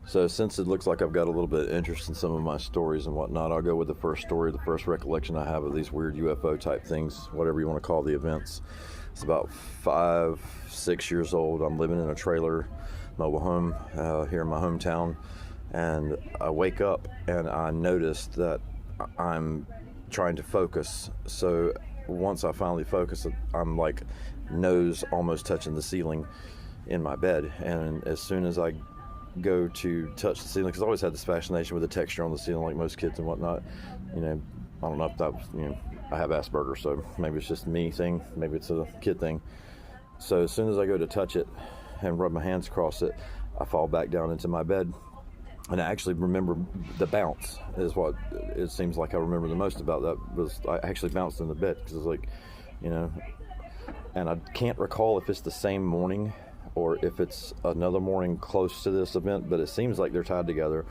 So since it looks like I've got a little bit of interest in some of my stories and whatnot, I'll go with the first story, the first recollection I have of these weird UFO type things, whatever you want to call the events. It's about 5, 6 years old. I'm living in a trailer, mobile home here in my hometown, and I wake up and I notice that I'm trying to focus. So once I finally focus, I'm like nose almost touching the ceiling in my bed, and as soon as I go to touch the ceiling, because I always had this fascination with the texture on the ceiling, like most kids and whatnot. You know, I don't know if that was, I have Asperger's, so maybe it's just a me thing, maybe it's a kid thing. So as soon as I go to touch it and rub my hands across it, I fall back down into my bed. And I actually remember the bounce is what it seems like I remember the most about that. Was I actually bounced in the bed, because it's like, and I can't recall if it's the same morning or if it's another morning close to this event, but it seems like they're tied together.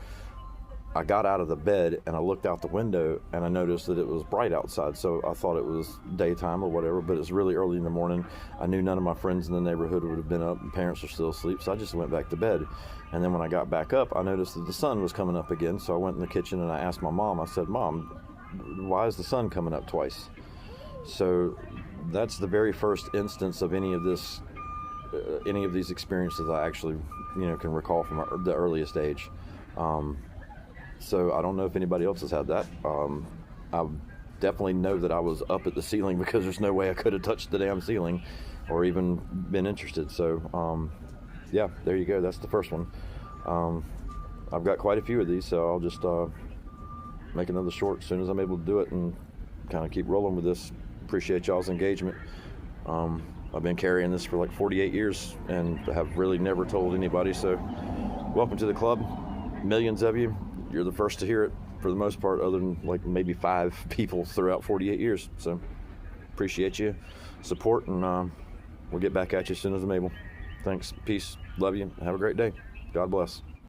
I got out of the bed and I looked out the window and I noticed that it was bright outside, so I thought it was daytime or whatever, but it's really early in the morning. I knew none of my friends in the neighborhood would have been up, and parents were still asleep, so I just went back to bed. And then when I got back up, I noticed that the sun was coming up again, so I went in the kitchen and I asked my mom, I said, "Mom, why is the sun coming up twice?" So that's the very first instance of any of these experiences I actually, can recall from the earliest age. So I don't know if anybody else has had that. I definitely know that I was up at the ceiling, because there's no way I could have touched the damn ceiling or even been interested. So, yeah, there you go. That's the first one. I've got quite a few of these, so I'll just make another short as soon as I'm able to do it and kind of keep rolling with this. Appreciate y'all's engagement. I've been carrying this for like 48 years and have really never told anybody, so welcome to the club. Millions of you. You're the first to hear it for the most part, other than like maybe 5 people throughout 48 years. So appreciate you support, and we'll get back at you as soon as I'm able. Thanks. Peace. Love you. Have a great day. God bless.